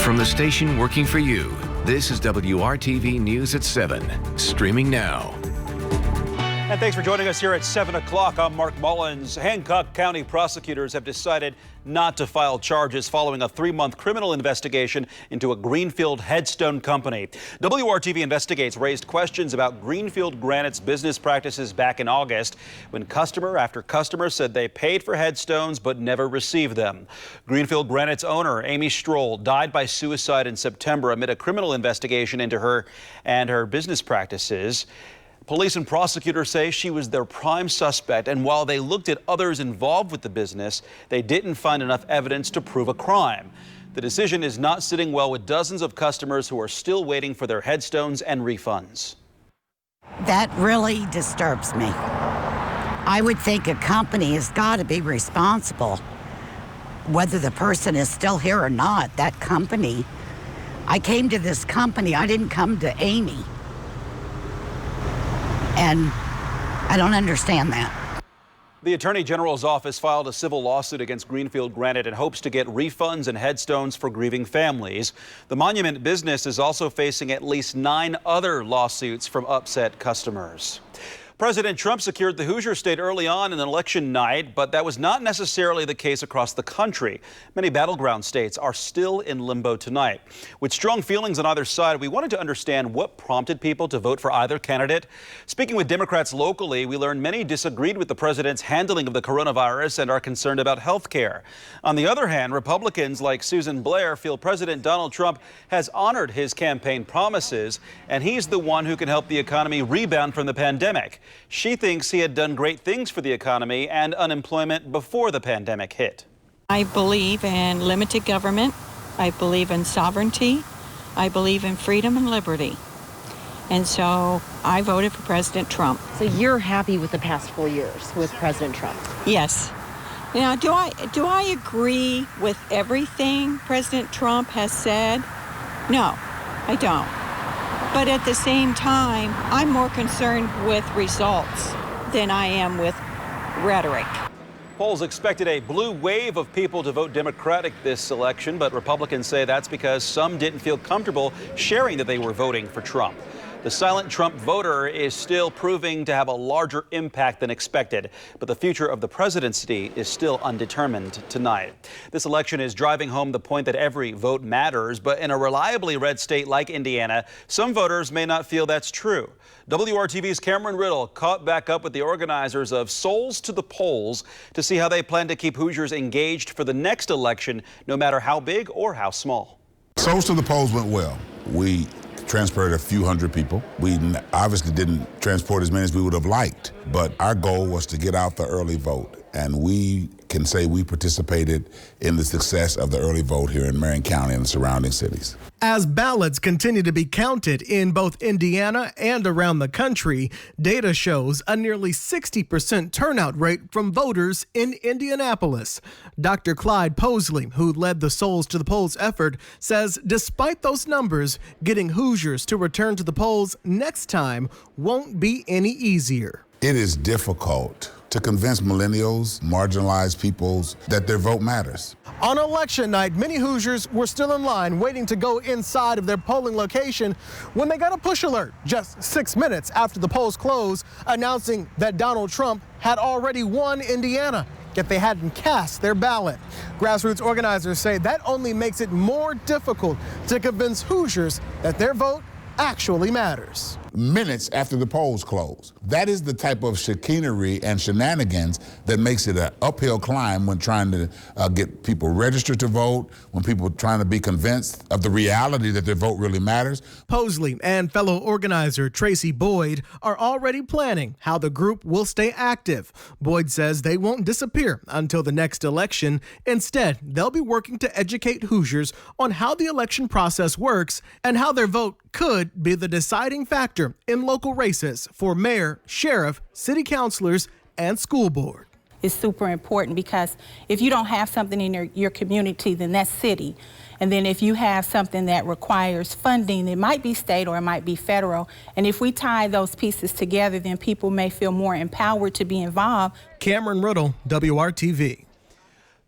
From the station working for you, this is WRTV News at 7, streaming now. And thanks for joining us here at 7 o'clock. I'm Mark Mullins. Hancock County prosecutors have decided not to file charges following a 3-month criminal investigation into a Greenfield headstone company. WRTV Investigates raised questions about Greenfield Granite's business practices back in August when customer after customer said they paid for headstones but never received them. Greenfield Granite's owner, Amy Stroll, died by suicide in September amid a criminal investigation into her and her business practices. Police and prosecutors say she was their prime suspect, and while they looked at others involved with the business, they didn't find enough evidence to prove a crime. The decision is not sitting well with dozens of customers who are still waiting for their headstones and refunds. That really disturbs me. I would think a company has got to be responsible. Whether the person is still here or not, that company. I came to this company, I didn't come to Amy. And I don't understand that. The Attorney General's office filed a civil lawsuit against Greenfield Granite in hopes to get refunds and headstones for grieving families. The monument business is also facing at least 9 other lawsuits from upset customers. President Trump secured the Hoosier state early on in election night, but that was not necessarily the case across the country. Many battleground states are still in limbo tonight. With strong feelings on either side, we wanted to understand what prompted people to vote for either candidate. Speaking with Democrats locally, we learned many disagreed with the president's handling of the coronavirus and are concerned about health care. On the other hand, Republicans like Susan Blair feel President Donald Trump has honored his campaign promises, and he's the one who can help the economy rebound from the pandemic. She thinks he had done great things for the economy and unemployment before the pandemic hit. I believe in limited government. I believe in sovereignty. I believe in freedom and liberty. And so I voted for President Trump. So you're happy with the past 4 years with President Trump? Yes. Now, do I agree with everything President Trump has said? No, I don't. But at the same time, I'm more concerned with results than I am with rhetoric. Polls expected a blue wave of people to vote Democratic this election, but Republicans say that's because some didn't feel comfortable sharing that they were voting for Trump. The silent Trump voter is still proving to have a larger impact than expected, but the future of the presidency is still undetermined tonight. This election is driving home the point that every vote matters, but in a reliably red state like Indiana, some voters may not feel that's true. WRTV's Cameron Riddle caught back up with the organizers of Souls to the Polls to see how they plan to keep Hoosiers engaged for the next election, no matter how big or how small. Souls to the Polls went well. We transported a few hundred people. We obviously didn't transport as many as we would have liked, but our goal was to get out the early vote, and we can say we participated in the success of the early vote here in Marion County and the surrounding cities. As ballots continue to be counted in both Indiana and around the country, data shows a nearly 60% turnout rate from voters in Indianapolis. Dr. Clyde Posley, who led the Souls to the Polls effort, says despite those numbers, getting Hoosiers to return to the polls next time won't be any easier. It is difficult to convince millennials, marginalized peoples, that their vote matters. On election night, many Hoosiers were still in line waiting to go inside of their polling location when they got a push alert just 6 minutes after the polls closed, announcing that Donald Trump had already won Indiana, yet they hadn't cast their ballot. Grassroots organizers say that only makes it more difficult to convince Hoosiers that their vote actually matters. Minutes after the polls close. That is the type of chicanery and shenanigans that makes it an uphill climb when trying to get people registered to vote, when people are trying to be convinced of the reality that their vote really matters. Posley and fellow organizer Tracy Boyd are already planning how the group will stay active. Boyd says they won't disappear until the next election. Instead, they'll be working to educate Hoosiers on how the election process works and how their vote could be the deciding factor in local races for mayor, sheriff, city councilors, and school board. It's super important because if you don't have something in your community, then that's city. And then if you have something that requires funding, it might be state or it might be federal. And if we tie those pieces together, then people may feel more empowered to be involved. Cameron Riddle, WRTV.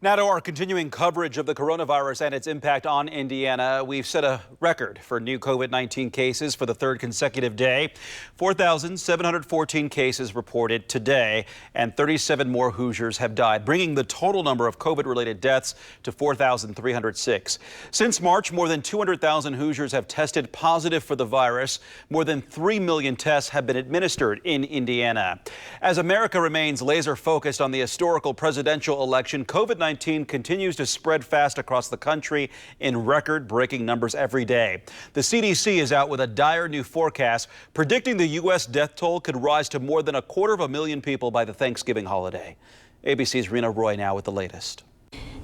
Now to our continuing coverage of the coronavirus and its impact on Indiana. We've set a record for new COVID-19 cases for the third consecutive day. 4,714 cases reported today, and 37 more Hoosiers have died, bringing the total number of COVID-related deaths to 4,306. Since March, more than 200,000 Hoosiers have tested positive for the virus. More than 3 million tests have been administered in Indiana. As America remains laser focused on the historical presidential election, COVID-19 continues to spread fast across the country in record-breaking numbers every day. The CDC is out with a dire new forecast predicting the U.S. death toll could rise to more than 250,000 people by the Thanksgiving holiday. ABC's Rena Roy now with the latest.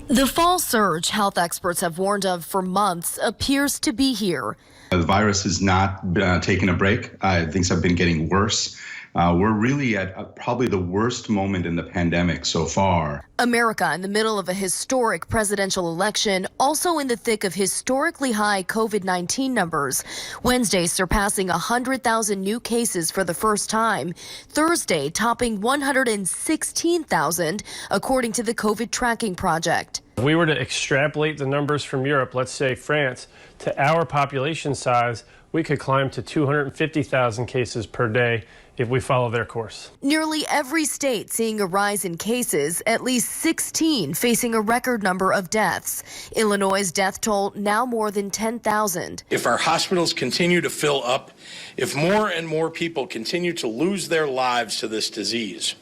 The fall surge health experts have warned of for months appears to be here. The virus has not taken a break. Things have been getting worse. We're really at probably the worst moment in the pandemic so far. America in the middle of a historic presidential election, also in the thick of historically high COVID-19 numbers. Wednesday surpassing 100,000 new cases for the first time. Thursday topping 116,000, according to the COVID Tracking Project. If we were to extrapolate the numbers from Europe, let's say France, to our population size, we could climb to 250,000 cases per day if we follow their course. Nearly every state seeing a rise in cases, at least 16 facing a record number of deaths. Illinois' death toll now more than 10,000. If our hospitals continue to fill up, if more and more people continue to lose their lives to this disease,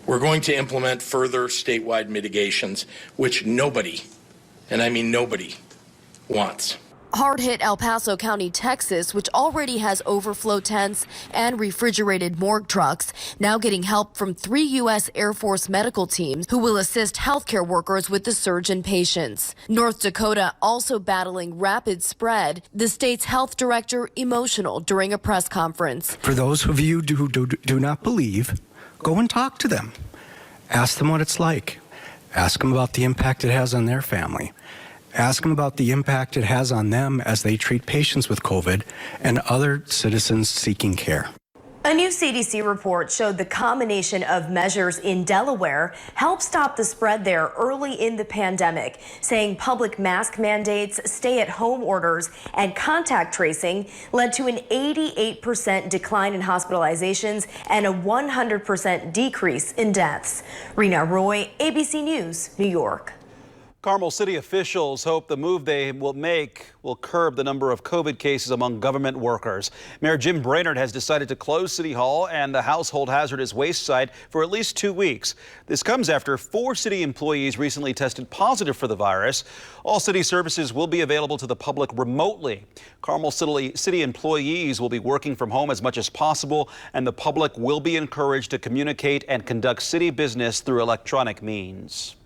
we're going to implement further statewide mitigations, which nobody, and I mean nobody, wants. Hard-hit El Paso County, Texas, which already has overflow tents and refrigerated morgue trucks, now getting help from 3 U.S. Air Force medical teams who will assist healthcare workers with the surge in patients. North Dakota also battling rapid spread. The state's health director emotional during a press conference. For those of you who do not believe, go and talk to them. Ask them what it's like. Ask them about the impact it has on their family. Ask them about the impact it has on them as they treat patients with COVID and other citizens seeking care. A new CDC report showed the combination of measures in Delaware helped stop the spread there early in the pandemic, saying public mask mandates, stay-at-home orders, and contact tracing led to an 88% decline in hospitalizations and a 100% decrease in deaths. Rena Roy, ABC News, New York. Carmel City officials hope the move they will make will curb the number of COVID cases among government workers. Mayor Jim Brainerd has decided to close City Hall and the household hazardous waste site for at least 2 weeks. This comes after 4 city employees recently tested positive for the virus. All city services will be available to the public remotely. Carmel City employees will be working from home as much as possible, and the public will be encouraged to communicate and conduct city business through electronic means.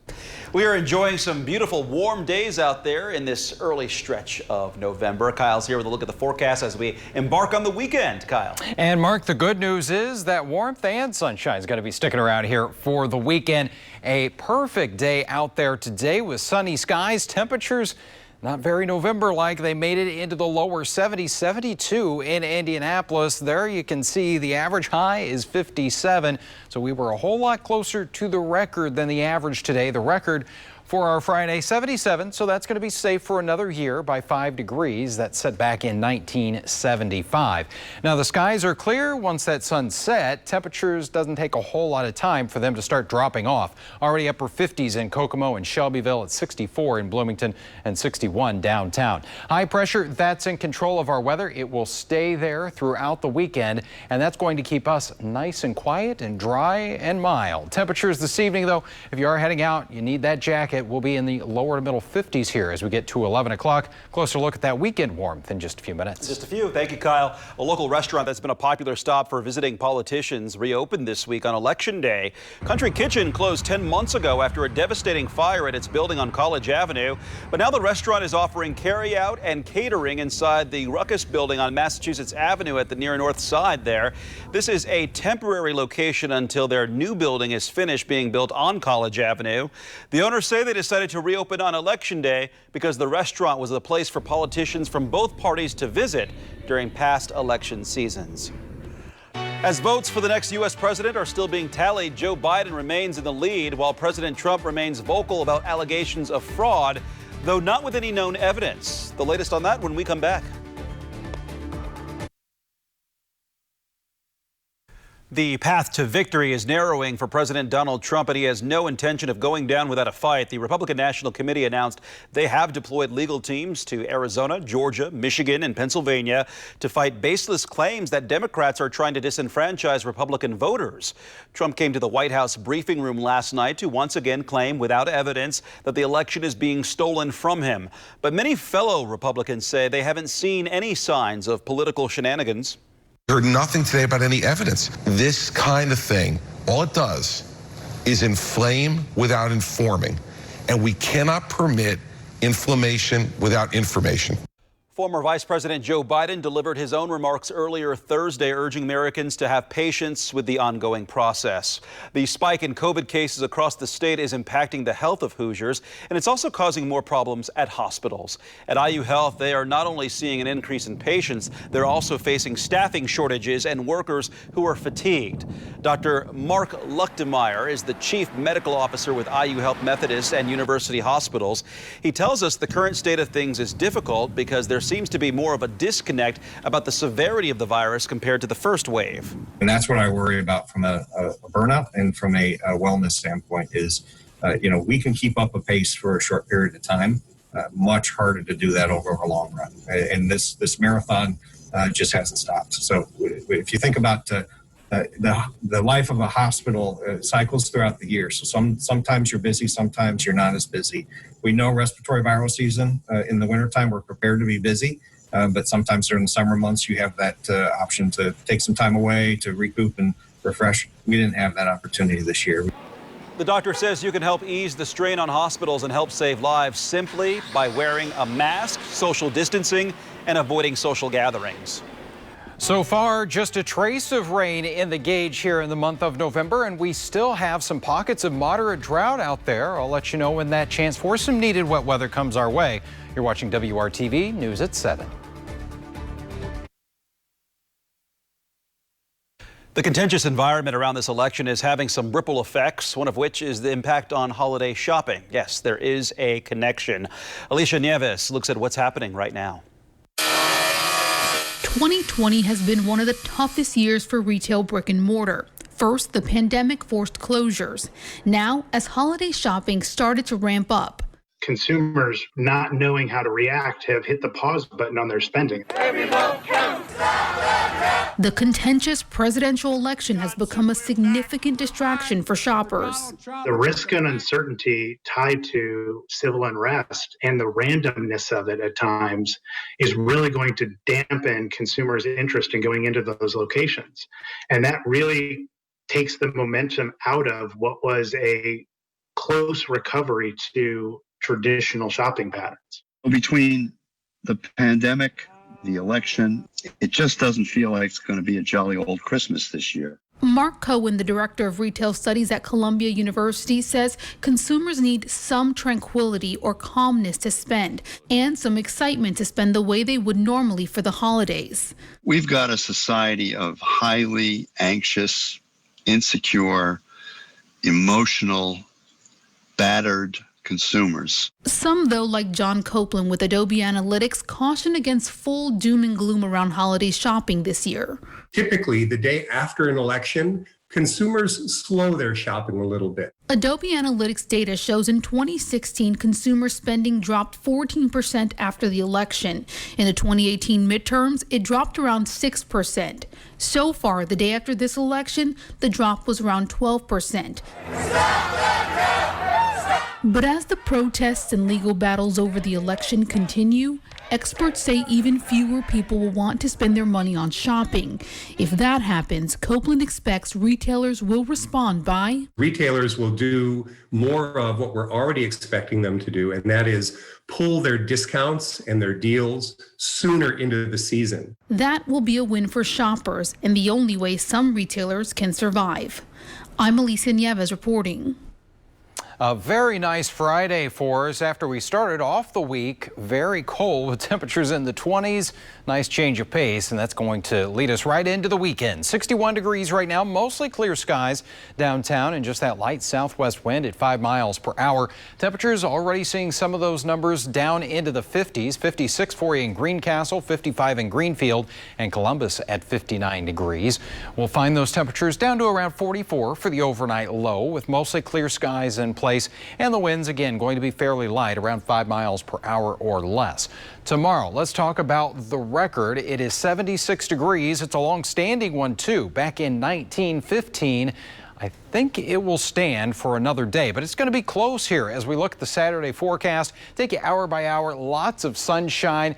We are enjoying some beautiful warm days out there in this early stretch of November. Kyle's here with a look at the forecast as we embark on the weekend. Kyle. And Mark, the good news is that warmth and sunshine is going to be sticking around here for the weekend. A perfect day out there today with sunny skies, temperatures not very November-like. They made it into the lower 70s, 72 in Indianapolis. There you can see the average high is 57. So we were a whole lot closer to the record than the average today. The record for our Friday, 77, so that's going to be safe for another year by 5 degrees. That's set back in 1975. Now the skies are clear once that sun set. Temperatures doesn't take a whole lot of time for them to start dropping off. Already upper 50s in Kokomo and Shelbyville, at 64 in Bloomington and 61 downtown. High pressure, that's in control of our weather. It will stay there throughout the weekend, and that's going to keep us nice and quiet and dry and mild. Temperatures this evening, though, if you are heading out, you need that jacket. Will be in the lower to middle 50s here as we get to 11 o'clock. Closer look at that weekend warmth in just a few minutes. Just a few. Thank you, Kyle. A local restaurant that's been a popular stop for visiting politicians reopened this week on Election Day. Country Kitchen closed 10 months ago after a devastating fire at its building on College Avenue. But now the restaurant is offering carry-out and catering inside the Ruckus building on Massachusetts Avenue at the near north side there. This is a temporary location until their new building is finished being built on College Avenue. The owners say they decided to reopen on Election Day because the restaurant was a place for politicians from both parties to visit during past election seasons. As votes for the next U.S. president are still being tallied, Joe Biden remains in the lead, while President Trump remains vocal about allegations of fraud, though not with any known evidence. The latest on that when we come back. The path to victory is narrowing for President Donald Trump, and he has no intention of going down without a fight. The Republican National Committee announced they have deployed legal teams to Arizona, Georgia, Michigan, and Pennsylvania to fight baseless claims that Democrats are trying to disenfranchise Republican voters. Trump came to the White House briefing room last night to once again claim without evidence that the election is being stolen from him. But many fellow Republicans say they haven't seen any signs of political shenanigans. Heard nothing today about any evidence. This kind of thing, all it does is inflame without informing, and we cannot permit inflammation without information. Former Vice President Joe Biden delivered his own remarks earlier Thursday, urging Americans to have patience with the ongoing process. The spike in COVID cases across the state is impacting the health of Hoosiers, and it's also causing more problems at hospitals. At IU Health, they are not only seeing an increase in patients, they're also facing staffing shortages and workers who are fatigued. Dr. Mark Luchtemeier is the Chief Medical Officer with IU Health Methodist and University Hospitals. He tells us the current state of things is difficult because there seems to be more of a disconnect about the severity of the virus compared to the first wave. And that's what I worry about from a burnout and from a wellness standpoint is, we can keep up a pace for a short period of time, much harder to do that over a long run. And this marathon just hasn't stopped. So if you think about the life of a hospital cycles throughout the year. So sometimes you're busy, sometimes you're not as busy. We know respiratory viral season in the wintertime, we're prepared to be busy, but sometimes during the summer months, you have that option to take some time away, to recoup and refresh. We didn't have that opportunity this year. The doctor says you can help ease the strain on hospitals and help save lives simply by wearing a mask, social distancing, and avoiding social gatherings. So far, just a trace of rain in the gauge here in the month of November, and we still have some pockets of moderate drought out there. I'll let you know when that chance for some needed wet weather comes our way. You're watching WRTV News at 7. The contentious environment around this election is having some ripple effects, one of which is the impact on holiday shopping. Yes, there is a connection. Alicia Nieves looks at what's happening right now. 2020 has been one of the toughest years for retail brick and mortar. First, the pandemic forced closures. Now, as holiday shopping started to ramp up, consumers not knowing how to react have hit the pause button on their spending. The contentious presidential election has become a significant distraction for shoppers. The risk and uncertainty tied to civil unrest and the randomness of it at times is really going to dampen consumers' interest in going into those locations. And that really takes the momentum out of what was a close recovery to traditional shopping patterns. Between the pandemic, the election, it just doesn't feel like it's going to be a jolly old Christmas this year. Mark Cohen, the director of retail studies at Columbia University, says consumers need some tranquility or calmness to spend and some excitement to spend the way they would normally for the holidays. We've got a society of highly anxious, insecure, emotional, battered consumers. Some, though, like John Copeland with Adobe Analytics, caution against full doom and gloom around holiday shopping this year. Typically, the day after an election, consumers slow their shopping a little bit. Adobe Analytics data shows in 2016, consumer spending dropped 14% after the election. In the 2018 midterms, it dropped around 6%. So far, the day after this election, the drop was around 12%. But as the protests and legal battles over the election continue, experts say even fewer people will want to spend their money on shopping. If that happens, Copeland expects retailers will respond by... Retailers will do more of what we're already expecting them to do, and that is pull their discounts and their deals sooner into the season. That will be a win for shoppers and the only way some retailers can survive. I'm Alicia Nieves reporting. A very nice Friday for us after we started off the week very cold with temperatures in the 20s. Nice change of pace, and that's going to lead us right into the weekend. 61 degrees right now, mostly clear skies downtown, and just that light southwest wind at 5 miles per hour. Temperatures already seeing some of those numbers down into the 50s. 56 for you in Greencastle, 55 in Greenfield, and Columbus at 59 degrees. We'll find those temperatures down to around 44 for the overnight low, with mostly clear skies in place, and the winds again going to be fairly light, around 5 miles per hour or less. Tomorrow, let's talk about the record. It is 76 degrees. It's a long-standing one too, back in 1915. I think it will stand for another day, but it's going to be close here as we look at the Saturday forecast. Take it hour by hour, lots of sunshine.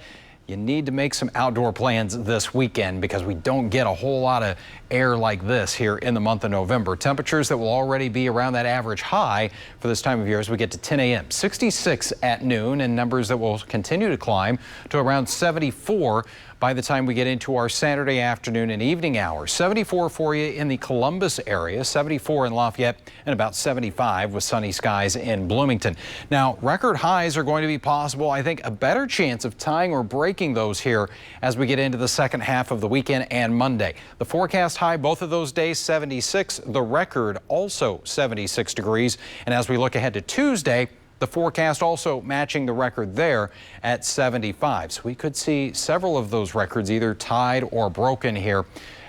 You need to make some outdoor plans this weekend because we don't get a whole lot of air like this here in the month of November. Temperatures that will already be around that average high for this time of year as we get to 10 a.m. 66 at noon, and numbers that will continue to climb to around 74 by the time we get into our Saturday afternoon and evening hours. 74 for you in the Columbus area, 74 in Lafayette, and about 75 with sunny skies in Bloomington. Now, record highs are going to be possible. I think a better chance of tying or breaking those here as we get into the second half of the weekend and Monday. The forecast high both of those days, 76. The record also 76 degrees. And as we look ahead to Tuesday, the forecast also matching the record there at 75. So we could see several of those records either tied or broken here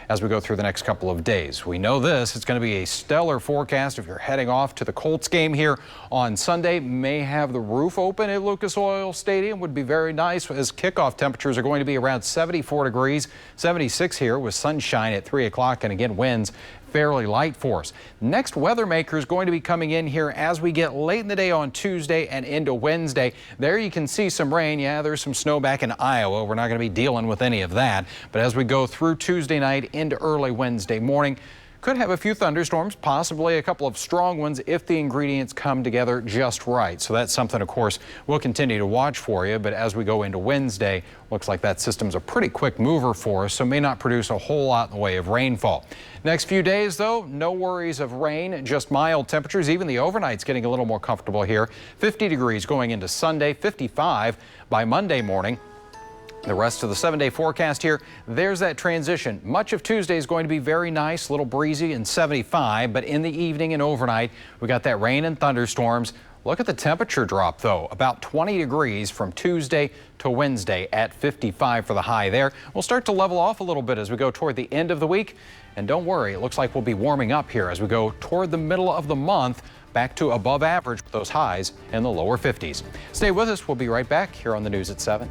as we go through the next couple of days. We know this, it's going to be a stellar forecast if you're heading off to the Colts game here on Sunday. May have the roof open at Lucas Oil Stadium, would be very nice as kickoff temperatures are going to be around 74 degrees, 76 here with sunshine at 3 o'clock, and again winds fairly light for us. Next weather maker is going to be coming in here as we get late in the day on Tuesday and into Wednesday. There you can see some rain. Yeah, there's some snow back in Iowa. We're not going to be dealing with any of that. But as we go through Tuesday night into early Wednesday morning, could have a few thunderstorms, possibly a couple of strong ones if the ingredients come together just right. So that's something, of course, we'll continue to watch for you. But as we go into Wednesday, looks like that system's a pretty quick mover for us, so may not produce a whole lot in the way of rainfall. Next few days, though, no worries of rain, just mild temperatures. Even the overnight's getting a little more comfortable here. 50 degrees going into Sunday, 55 by Monday morning. The rest of the 7-day forecast here, there's that transition. Much of Tuesday is going to be very nice, a little breezy and 75, but in the evening and overnight, we got that rain and thunderstorms. Look at the temperature drop, though, about 20 degrees from Tuesday to Wednesday at 55 for the high there. We'll start to level off a little bit as we go toward the end of the week. And don't worry, it looks like we'll be warming up here as we go toward the middle of the month, back to above average with those highs in the lower 50s. Stay with us. We'll be right back here on the News at 7.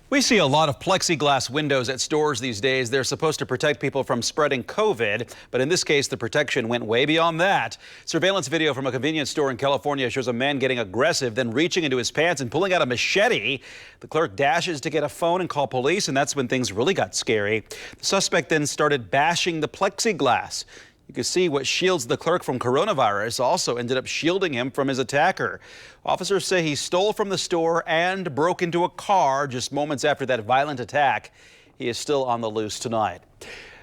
We see a lot of plexiglass windows at stores these days. They're supposed to protect people from spreading COVID, but in this case, the protection went way beyond that. Surveillance video from a convenience store in California shows a man getting aggressive, then reaching into his pants and pulling out a machete. The clerk dashes to get a phone and call police, and that's when things really got scary. The suspect then started bashing the plexiglass. You can see what shields the clerk from coronavirus also ended up shielding him from his attacker. Officers say he stole from the store and broke into a car just moments after that violent attack. He is still on the loose tonight.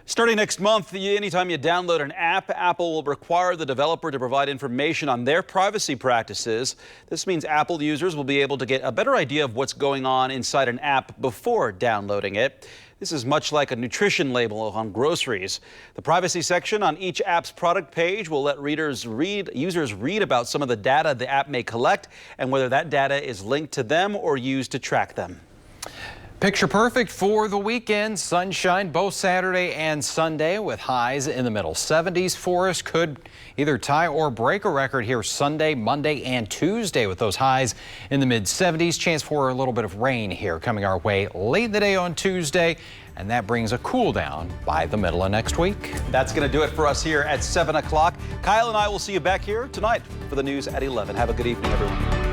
Starting next month, anytime you download an app, Apple will require the developer to provide information on their privacy practices. This means Apple users will be able to get a better idea of what's going on inside an app before downloading it. This is much like a nutrition label on groceries. The privacy section on each app's product page will let users read about some of the data the app may collect and whether that data is linked to them or used to track them. Picture perfect for the weekend. Sunshine both Saturday and Sunday with highs in the middle 70s for us. Could either tie or break a record here Sunday, Monday, and Tuesday with those highs in the mid 70s. Chance for a little bit of rain here coming our way late in the day on Tuesday. And that brings a cool down by the middle of next week. That's going to do it for us here at 7 o'clock. Kyle and I will see you back here tonight for the news at 11. Have a good evening, everyone.